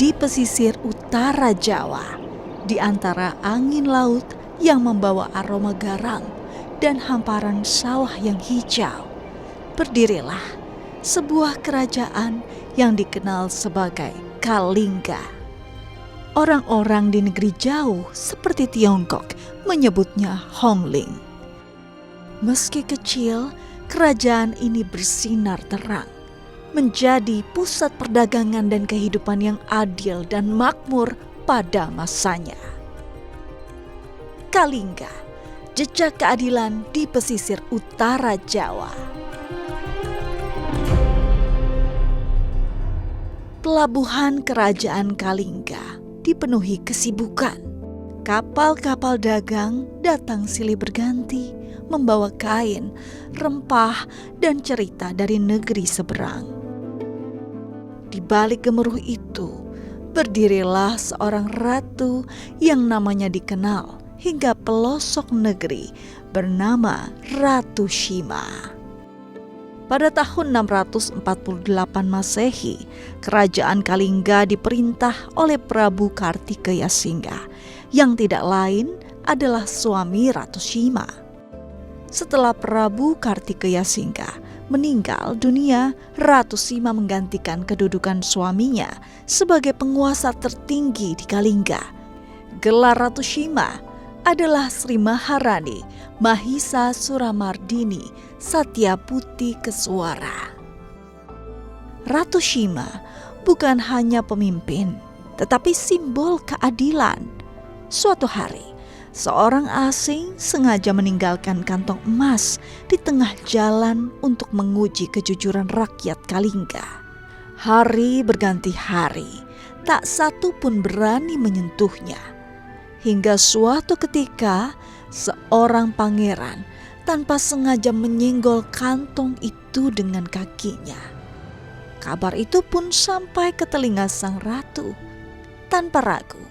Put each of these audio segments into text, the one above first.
di pesisir utara Jawa, di antara angin laut yang membawa aroma garang dan hamparan sawah yang hijau, berdirilah sebuah kerajaan yang dikenal sebagai Kalingga. Orang-orang di negeri jauh seperti Tiongkok menyebutnya Hongling. Meski kecil, kerajaan ini bersinar terang, menjadi pusat perdagangan dan kehidupan yang adil dan makmur pada masanya. Kalingga, jejak keadilan di pesisir utara Jawa. Pelabuhan kerajaan Kalingga dipenuhi kesibukan. Kapal-kapal dagang datang silih berganti membawa kain, rempah, dan cerita dari negeri seberang. Di balik gemuruh itu, berdirilah seorang ratu yang namanya dikenal hingga pelosok negeri, bernama Ratu Shima. Pada tahun 648 Masehi, kerajaan Kalingga diperintah oleh Prabu Kartikeya Singha, yang tidak lain adalah suami Ratu Shima. Setelah Prabu Kartikeya Singha meninggal dunia, Ratu Shima menggantikan kedudukan suaminya sebagai penguasa tertinggi di Kalingga. Gelar Ratu Shima adalah Sri Maharani Mahisa Suramardini Satyaputi Keswara. Ratu Shima bukan hanya pemimpin, tetapi simbol keadilan. Suatu hari, seorang asing sengaja meninggalkan kantong emas di tengah jalan untuk menguji kejujuran rakyat Kalingga. Hari berganti hari, tak satu pun berani menyentuhnya. Hingga suatu ketika, seorang pangeran tanpa sengaja menyenggol kantong itu dengan kakinya. Kabar itu pun sampai ke telinga sang ratu. Tanpa ragu,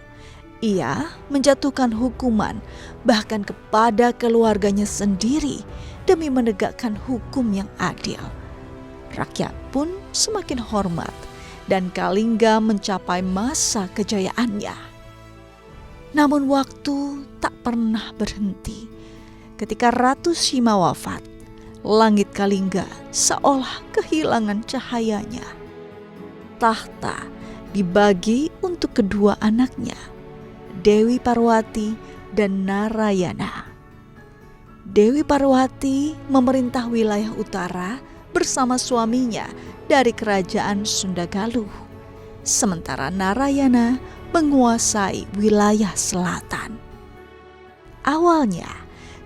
ia menjatuhkan hukuman bahkan kepada keluarganya sendiri demi menegakkan hukum yang adil. Rakyat pun semakin hormat dan Kalingga mencapai masa kejayaannya. Namun waktu tak pernah berhenti. Ketika Ratu Shima wafat, langit Kalingga seolah kehilangan cahayanya. Tahta dibagi untuk kedua anaknya, Dewi Parwati dan Narayana. Dewi Parwati memerintah wilayah utara bersama suaminya dari kerajaan Sunda Galuh, sementara Narayana menguasai wilayah selatan. Awalnya,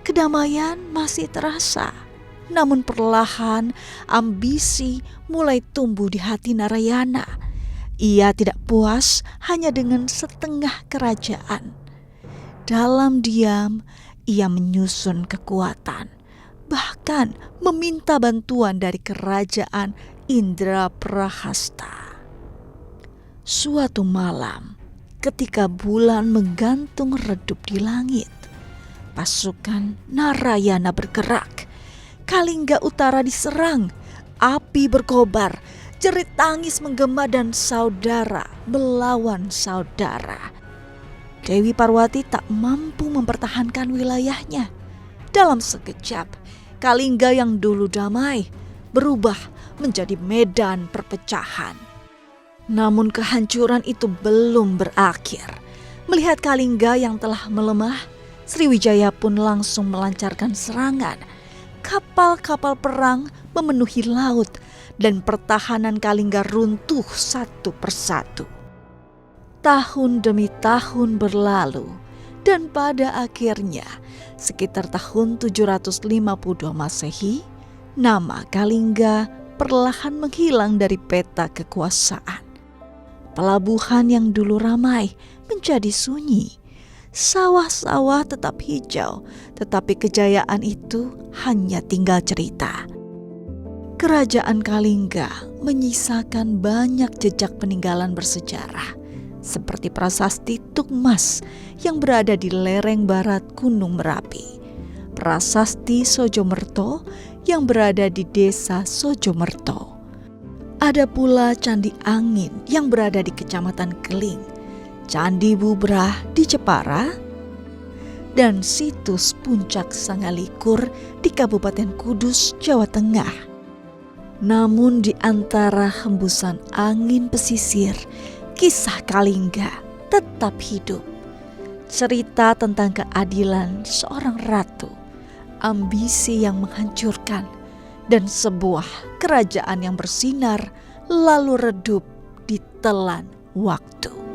kedamaian masih terasa, namun perlahan ambisi mulai tumbuh di hati Narayana. Ia tidak puas hanya dengan setengah kerajaan. Dalam diam, ia menyusun kekuatan, bahkan meminta bantuan dari kerajaan Indraprahasta. Suatu malam, ketika bulan menggantung redup di langit, pasukan Narayana bergerak. Kalingga Utara diserang, api berkobar, jerit tangis menggema dan saudara melawan saudara. Dewi Parwati tak mampu mempertahankan wilayahnya. Dalam sekejap, Kalingga yang dulu damai berubah menjadi medan perpecahan. Namun kehancuran itu belum berakhir. Melihat Kalingga yang telah melemah, Sriwijaya pun langsung melancarkan serangan. Kapal-kapal perang memenuhi laut dan pertahanan Kalingga runtuh satu persatu. Tahun demi tahun berlalu dan pada akhirnya sekitar tahun 752 Masehi, nama Kalingga perlahan menghilang dari peta kekuasaan. Pelabuhan yang dulu ramai menjadi sunyi. Sawah-sawah tetap hijau, tetapi kejayaan itu hanya tinggal cerita. Kerajaan Kalingga menyisakan banyak jejak peninggalan bersejarah, seperti prasasti Tukmas yang berada di lereng barat Gunung Merapi, prasasti Sojomerto yang berada di desa Sojomerto, Ada pula Candi Angin yang berada di Kecamatan Keling, Candi Bubrah di Jepara, dan situs Puncak Sangalikur di Kabupaten Kudus, Jawa Tengah. Namun di antara hembusan angin pesisir, kisah Kalingga tetap hidup. Cerita tentang keadilan seorang ratu, ambisi yang menghancurkan, dan sebuah kerajaan yang bersinar lalu redup di telan waktu.